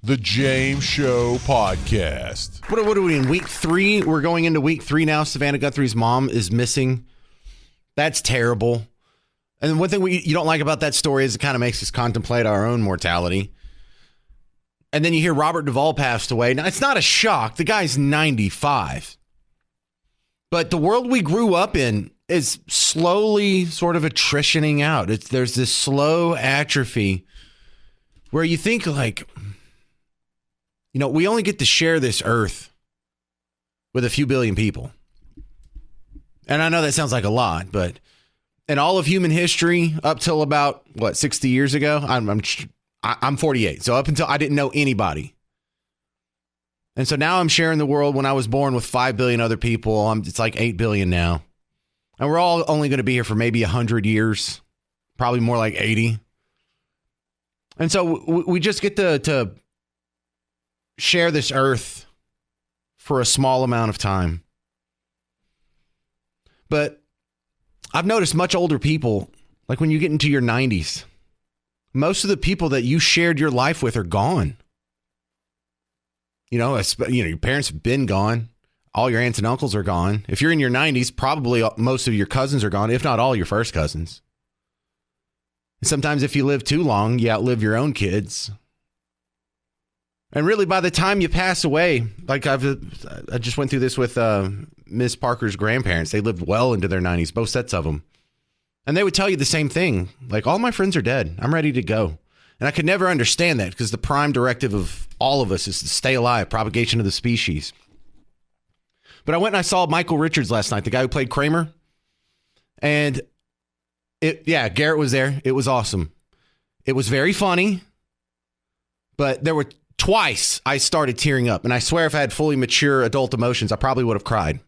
The James Show Podcast. What are we in week 3? We're going into week 3 now. Savannah Guthrie's mom is missing. That's terrible. And one thing you don't like about that story is it kind of makes us contemplate our own mortality. And then you hear Robert Duvall passed away. Now, it's not a shock. The guy's 95. But the world we grew up in is slowly sort of attritioning out. There's this slow atrophy where you think like, you know, we only get to share this earth with a few billion people. And I know that sounds like a lot, but in all of human history, up till about, 60 years ago, I'm 48. So up until I didn't know anybody. And so now I'm sharing the world. When I was born with 5 billion other people, it's like 8 billion now. And we're all only going to be here for maybe 100 years, probably more like 80. And so we just get to share this earth for a small amount of time. But I've noticed much older people, like when you get into your 90s, most of the people that you shared your life with are gone. You know, your parents have been gone. All your aunts and uncles are gone. If you're in your 90s, probably most of your cousins are gone, if not all your first cousins. And sometimes if you live too long, you outlive your own kids. And really, by the time you pass away, like I just went through this with Miss Parker's grandparents. They lived well into their 90s, both sets of them. And they would tell you the same thing. Like, all my friends are dead. I'm ready to go. And I could never understand that because the prime directive of all of us is to stay alive, propagation of the species. But I went and I saw Michael Richards last night, the guy who played Kramer. And Garrett was there. It was awesome. It was very funny. But there were twice I started tearing up. And I swear if I had fully mature adult emotions, I probably would have cried.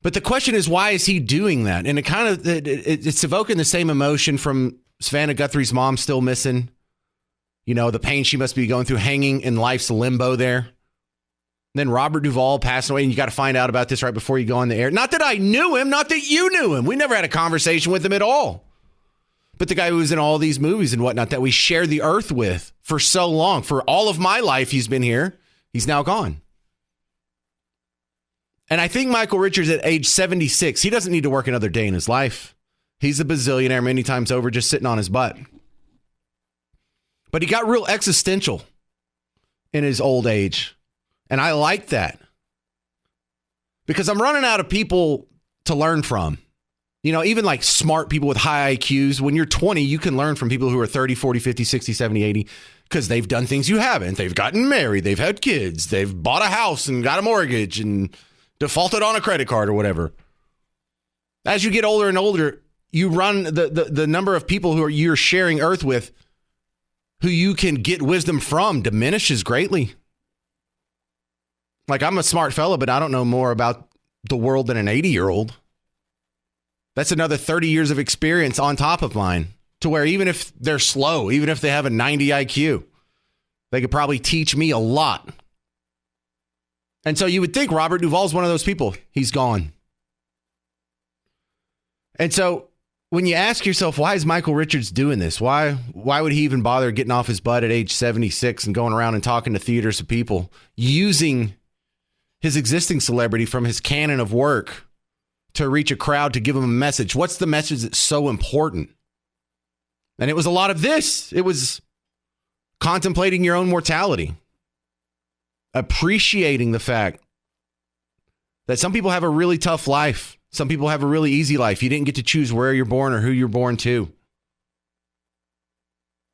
But the question is, why is he doing that? And it's evoking the same emotion from Savannah Guthrie's mom still missing. You know, the pain she must be going through, hanging in life's limbo there. And then Robert Duvall passed away, and you got to find out about this right before you go on the air. Not that I knew him, not that you knew him. We never had a conversation with him at all. But the guy who was in all these movies and whatnot that we shared the earth with for so long, for all of my life, he's been here. He's now gone. And I think Michael Richards at age 76, he doesn't need to work another day in his life. He's a bazillionaire many times over, just sitting on his butt. But he got real existential in his old age. And I like that. Because I'm running out of people to learn from. You know, even like smart people with high IQs, when you're 20, you can learn from people who are 30, 40, 50, 60, 70, 80, because they've done things you haven't. They've gotten married. They've had kids. They've bought a house and got a mortgage and defaulted on a credit card or whatever. As you get older and older, you run the number of people who you're sharing earth with, who you can get wisdom from, diminishes greatly. Like, I'm a smart fella, but I don't know more about the world than an 80-year-old. That's another 30 years of experience on top of mine, to where even if they're slow, even if they have a 90 IQ, they could probably teach me a lot. And so you would think Robert Duvall's one of those people. He's gone. And so when you ask yourself, why is Michael Richards doing this? Why would he even bother getting off his butt at age 76 and going around and talking to theaters of people, using his existing celebrity from his canon of work to reach a crowd, to give them a message? What's the message that's so important? And it was a lot of this. It was contemplating your own mortality, appreciating the fact that some people have a really tough life. Some people have a really easy life. You didn't get to choose where you're born or who you're born to.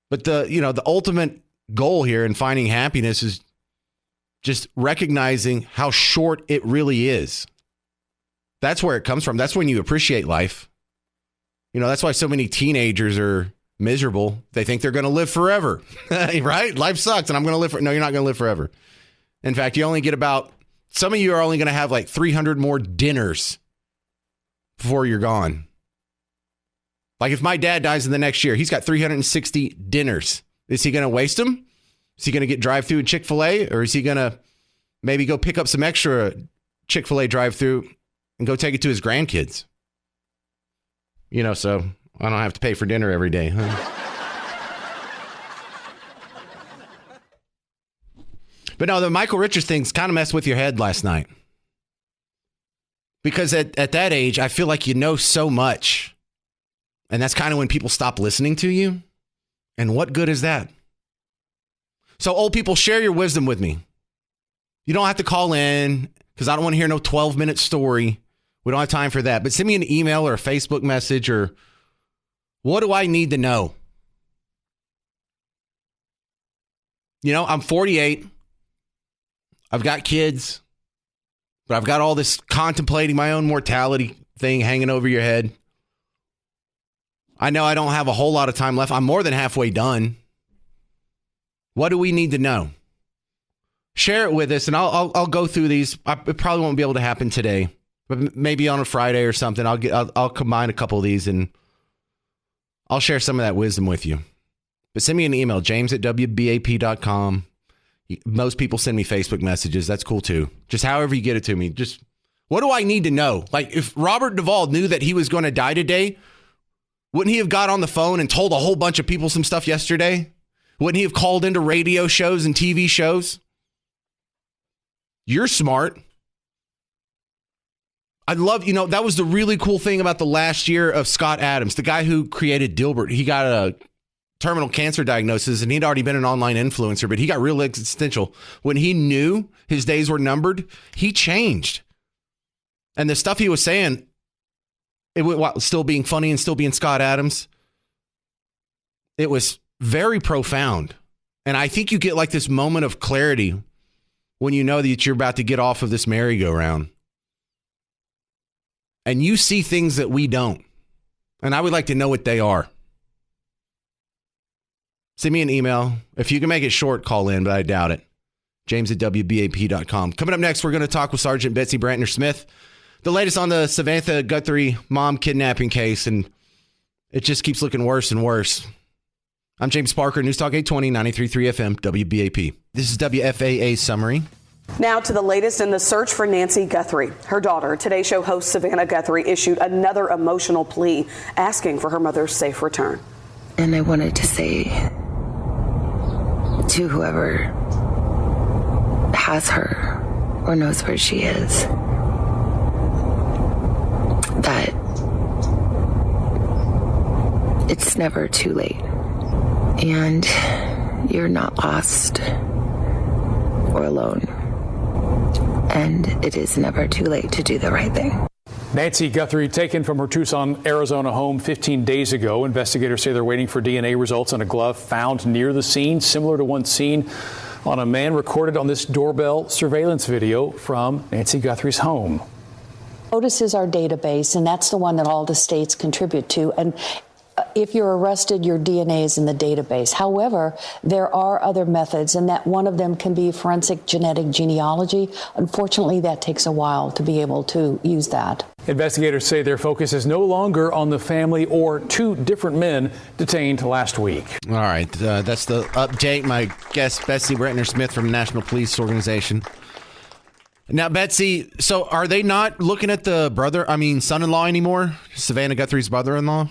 But the ultimate goal here in finding happiness is just recognizing how short it really is. That's where it comes from. That's when you appreciate life. You know, that's why so many teenagers are miserable. They think they're going to live forever, right? Life sucks and I'm going to live. No, you're not going to live forever. In fact, you only get some of you are only going to have like 300 more dinners before you're gone. Like if my dad dies in the next year, he's got 360 dinners. Is he going to waste them? Is he going to get drive-through at Chick-fil-A? Or is he going to maybe go pick up some extra Chick-fil-A drive-through and go take it to his grandkids? You know, so I don't have to pay for dinner every day. Huh? But no, the Michael Richards thing's kind of messed with your head last night. Because at that age, I feel like you know so much. And that's kind of when people stop listening to you. And what good is that? So old people, share your wisdom with me. You don't have to call in because I don't want to hear no 12-minute story. We don't have time for that. But send me an email or a Facebook message or what do I need to know? You know, I'm 48. I've got kids. But I've got all this contemplating my own mortality thing hanging over your head. I know I don't have a whole lot of time left. I'm more than halfway done. What do we need to know? Share it with us, and I'll go through these. It probably won't be able to happen today, but maybe on a Friday or something. I'll combine a couple of these, and I'll share some of that wisdom with you. But send me an email, james@wbap.com. Most people send me Facebook messages. That's cool too. Just however you get it to me. Just what do I need to know? Like if Robert Duvall knew that he was going to die today, wouldn't he have got on the phone and told a whole bunch of people some stuff yesterday? Wouldn't he have called into radio shows and TV shows? You're smart. I love, that was the really cool thing about the last year of Scott Adams, the guy who created Dilbert. He got a terminal cancer diagnosis and he'd already been an online influencer, but he got real existential. When he knew his days were numbered, he changed. And the stuff he was saying, it was still being funny and still being Scott Adams. It was very profound. And I think you get like this moment of clarity when you know that you're about to get off of this merry-go-round. And you see things that we don't. And I would like to know what they are. Send me an email. If you can make it short, call in, but I doubt it. James@wbap.com. Coming up next, we're going to talk with Sergeant Betsy Brantner-Smith. The latest on the Savannah Guthrie mom kidnapping case, and it just keeps looking worse and worse. I'm James Parker, News Talk 820, 93.3 FM, WBAP. This is WFAA Summary. Now to the latest in the search for Nancy Guthrie. Her daughter, Today Show host Savannah Guthrie, issued another emotional plea asking for her mother's safe return. And I wanted to say to whoever has her or knows where she is that it's never too late. And you're not lost or alone. And it is never too late to do the right thing. Nancy Guthrie taken from her Tucson, Arizona home 15 days ago. Investigators say they're waiting for DNA results on a glove found near the scene, similar to one seen on a man recorded on this doorbell surveillance video from Nancy Guthrie's home. OTIS is our database, and that's the one that all the states contribute to. And if you're arrested, your DNA is in the database. However, there are other methods, and that one of them can be forensic genetic genealogy. Unfortunately, that takes a while to be able to use that. Investigators say their focus is no longer on the family or two different men detained last week. All right, that's the update. My guest, Betsy Brantner-Smith from the National Police Organization. Now, Betsy, so are they not looking at the son-in-law anymore? Savannah Guthrie's brother-in-law?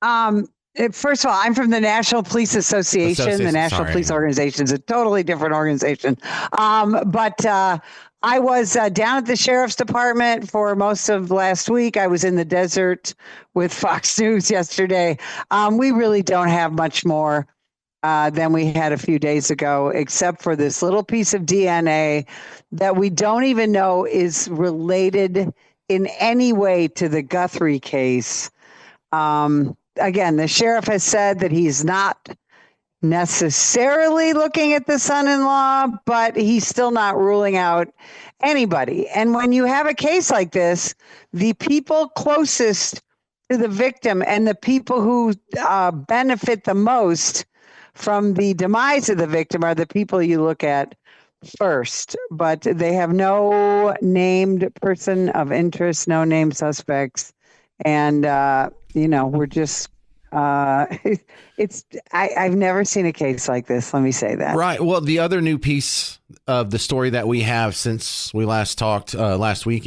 First of all, I'm from the National Police Association. The National Police Organization is a totally different organization. But I was down at the Sheriff's Department for most of last week. I was in the desert with Fox News yesterday. We really don't have much more than we had a few days ago, except for this little piece of DNA that we don't even know is related in any way to the Guthrie case. Again, the sheriff has said that he's not necessarily looking at the son-in-law, but he's still not ruling out anybody. And when you have a case like this, the people closest to the victim and the people who benefit the most from the demise of the victim are the people you look at first. But they have no named person of interest, no named suspects. And, we're just, I've never seen a case like this. Let me say that. Right. Well, the other new piece of the story that we have since we last talked last week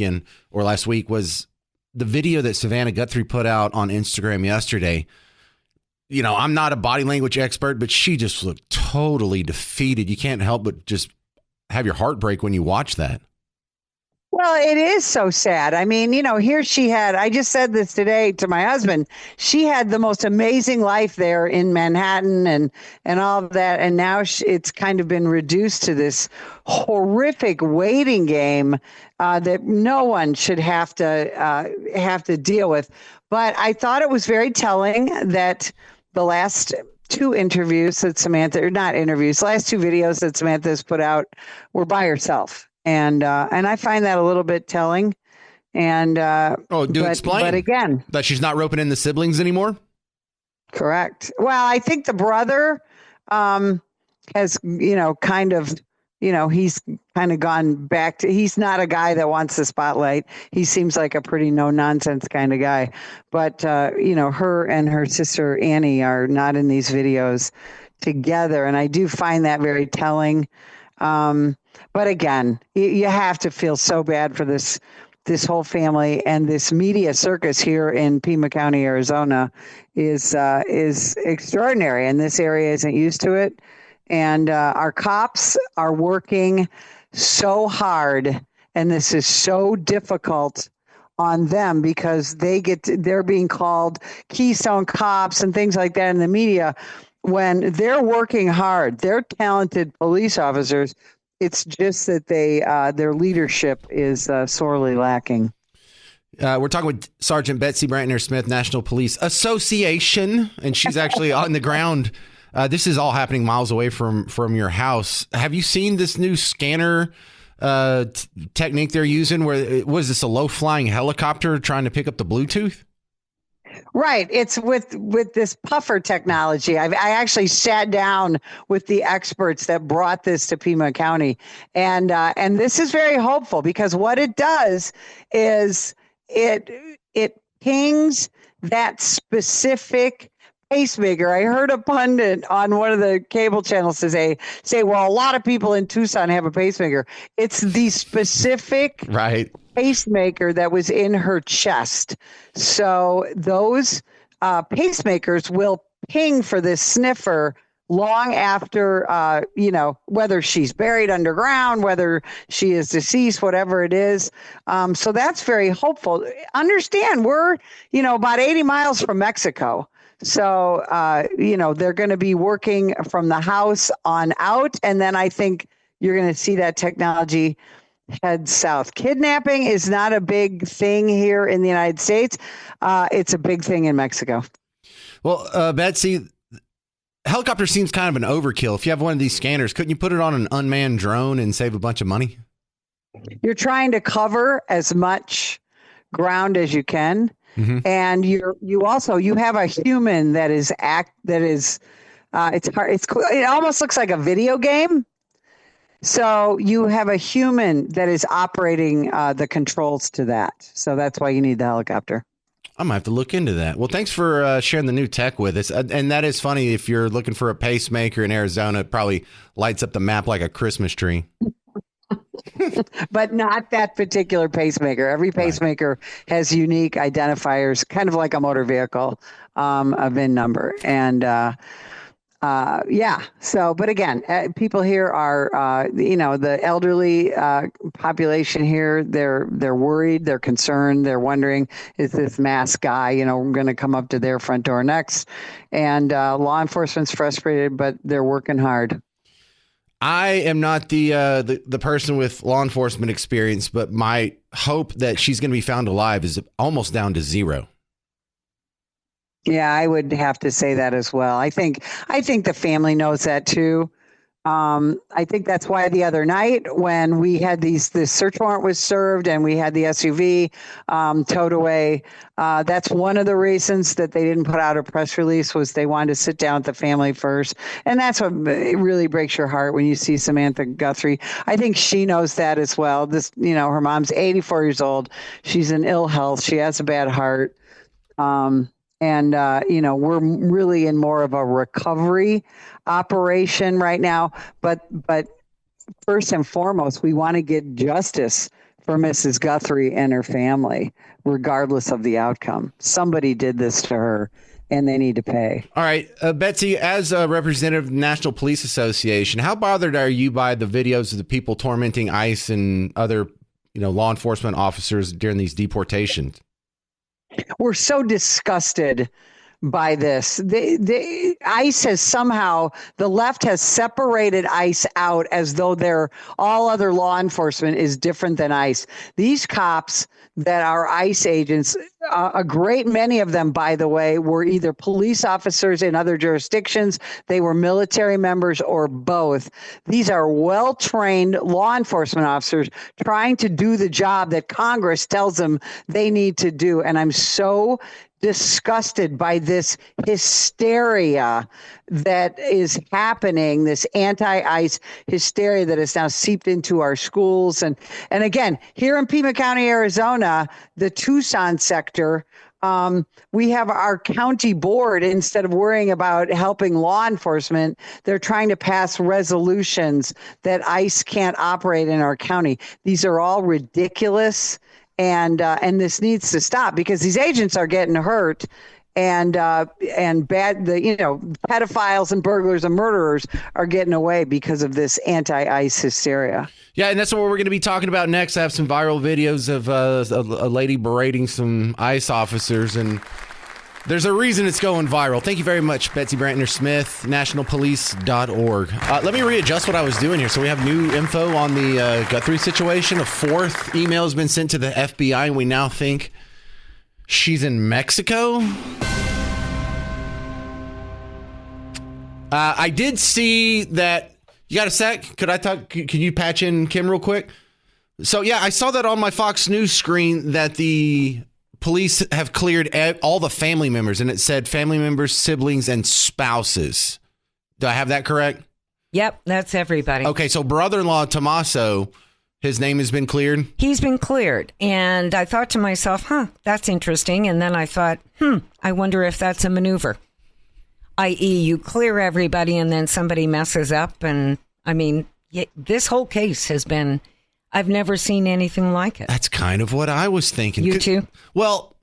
was the video that Savannah Guthrie put out on Instagram yesterday. I'm not a body language expert, but she just looked totally defeated. You can't help but just have your heart break when you watch that. Well, it is so sad. I mean, here she had, I just said this today to my husband, she had the most amazing life there in Manhattan and all of that. And now it's kind of been reduced to this horrific waiting game that no one should have to deal with. But I thought it was very telling that the last two interviews that Samantha, or not interviews, last two videos that Samantha's put out were by herself. And I find that a little bit telling. And explain. But again, that she's not roping in the siblings anymore. Correct. Well, I think the brother has, he's kind of gone back to. He's not a guy that wants the spotlight. He seems like a pretty no nonsense kind of guy. But her and her sister Annie are not in these videos together, and I do find that very telling. But again, you have to feel so bad for this whole family, and this media circus here in Pima County, Arizona is extraordinary, and this area isn't used to it. And our cops are working so hard, and this is so difficult on them because they're being called Keystone Cops and things like that in the media when they're working hard. They're talented police officers. It's just that their leadership is sorely lacking. We're talking with Sergeant Betsy Brantner-Smith, National Police Association, and she's actually on the ground. This is all happening miles away from your house. Have you seen this new scanner technique they're using? Where was this a low-flying helicopter trying to pick up the Bluetooth? Right. It's with this puffer technology. I actually sat down with the experts that brought this to Pima County. And this is very hopeful because what it does is it pings that specific pacemaker. I heard a pundit on one of the cable channels say, well, a lot of people in Tucson have a pacemaker. It's the specific pacemaker that was in her chest. So those pacemakers will ping for this sniffer long after, whether she's buried underground, whether she is deceased, whatever it is. So that's very hopeful. Understand, we're, about 80 miles from Mexico. So, they're going to be working from the house on out. And then I think you're going to see that technology head south. Kidnapping is not a big thing here in the United States. It's a big thing in Mexico. Well, Betsy, helicopter seems kind of an overkill. If you have one of these scanners, couldn't you put it on an unmanned drone and save a bunch of money? You're trying to cover as much ground as you can. Mm-hmm. And you have a human that is it's hard. It almost looks like a video game. So you have a human that is operating the controls to that. So that's why you need the helicopter. I might have to look into that. Well, thanks for sharing the new tech with us. And that is funny. If you're looking for a pacemaker in Arizona, it probably lights up the map like a Christmas tree. But not that particular pacemaker. Every pacemaker has unique identifiers, kind of like a motor vehicle, a VIN number. And so, but again, people here are, the elderly population here, they're worried, they're concerned, they're wondering, is this masked guy, going to come up to their front door next? And law enforcement's frustrated, but they're working hard. I am not the person with law enforcement experience, but my hope that she's going to be found alive is almost down to zero. Yeah, I would have to say that as well. I think the family knows that too. I think that's why the other night when we had this search warrant was served and we had the SUV towed away, that's one of the reasons that they didn't put out a press release was they wanted to sit down with the family first. And that's what really breaks your heart when you see Samantha Guthrie. I think she knows that as well. Her mom's 84 years old. She's in ill health. She has a bad heart. And we're really in more of a recovery operation right now. But first and foremost, we want to get justice for Mrs. Guthrie and her family, regardless of the outcome. Somebody did this to her, and they need to pay. All right, Betsy, as a representative of the National Police Association, how bothered are you by the videos of the people tormenting ICE and other, law enforcement officers during these deportations? We're so disgusted by this. ICE has somehow, the left has separated ICE out as though all other law enforcement is different than ICE. These cops that are ICE agents, a great many of them, by the way, were either police officers in other jurisdictions, they were military members, or both. These are well-trained law enforcement officers trying to do the job that Congress tells them they need to do. And I'm so disgusted by this hysteria that is happening, this anti-ICE hysteria that has now seeped into our schools. And again, here in Pima County, Arizona, the Tucson sector, we have our county board, instead of worrying about helping law enforcement, they're trying to pass resolutions that ICE can't operate in our county. These are all ridiculous. And this needs to stop because these agents are getting hurt, and pedophiles and burglars and murderers are getting away because of this anti-ICE hysteria. Yeah, and that's what we're going to be talking about next. I have some viral videos of a lady berating some ICE officers, and there's a reason it's going viral. Thank you very much, Betsy Brantner-Smith, nationalpolice.org. Let me readjust what I was doing here. So we have new info on the Guthrie situation. A fourth email has been sent to the FBI, and we now think she's in Mexico. I did see that. You got a sec? Could I talk? Can you patch in Kim real quick? So, yeah, I saw that on my Fox News screen that the police have cleared all the family members, and it said family members, siblings, and spouses. Do I have that correct? Yep, that's everybody. Okay, so brother-in-law Tommaso, his name has been cleared? He's been cleared, and I thought to myself, that's interesting, and then I thought, I wonder if that's a maneuver, i.e. you clear everybody and then somebody messes up, and this whole case has been... I've never seen anything like it. That's kind of what I was thinking. You too? Well,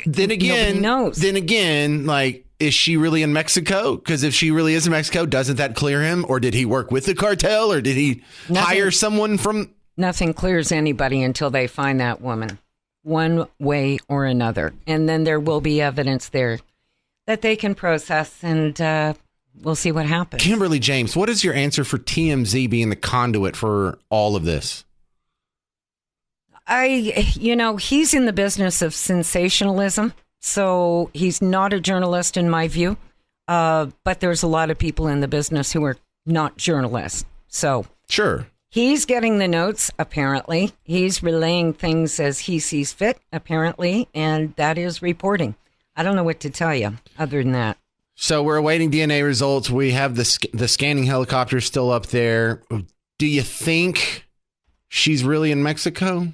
then again, knows. Is she really in Mexico? Because if she really is in Mexico, doesn't that clear him? Or did he work with the cartel? Or did he hire someone from... Nothing clears anybody until they find that woman, one way or another. And then there will be evidence there that they can process, and we'll see what happens. Kimberly James, what is your answer for TMZ being the conduit for all of this? He's in the business of sensationalism, so he's not a journalist in my view. But there's a lot of people in the business who are not journalists. So sure, he's getting the notes, apparently. He's relaying things as he sees fit, apparently, and that is reporting. I don't know what to tell you other than that. So we're awaiting DNA results. We have the scanning helicopter still up there. Do you think she's really in Mexico?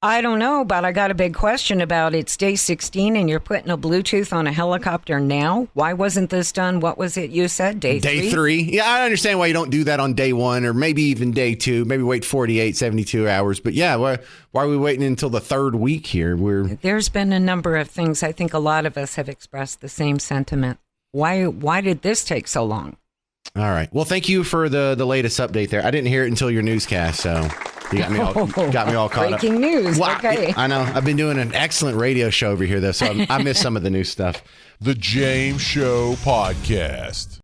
I don't know, but I got a big question about it's day 16 and you're putting a Bluetooth on a helicopter now. Why wasn't this done? What was it you said? Day 3? Day 3. Yeah, I understand why you don't do that on day 1 or maybe even day 2. Maybe wait 48, 72 hours. But yeah, why are we waiting until the 3rd week here? There's been a number of things. I think a lot of us have expressed the same sentiment. Why did this take so long? All right. Well, thank you for the latest update there. I didn't hear it until your newscast, so... You got me all caught up. Breaking news. Wow. Okay. I know. I've been doing an excellent radio show over here, though, so I missed some of the new stuff. The James Show Podcast.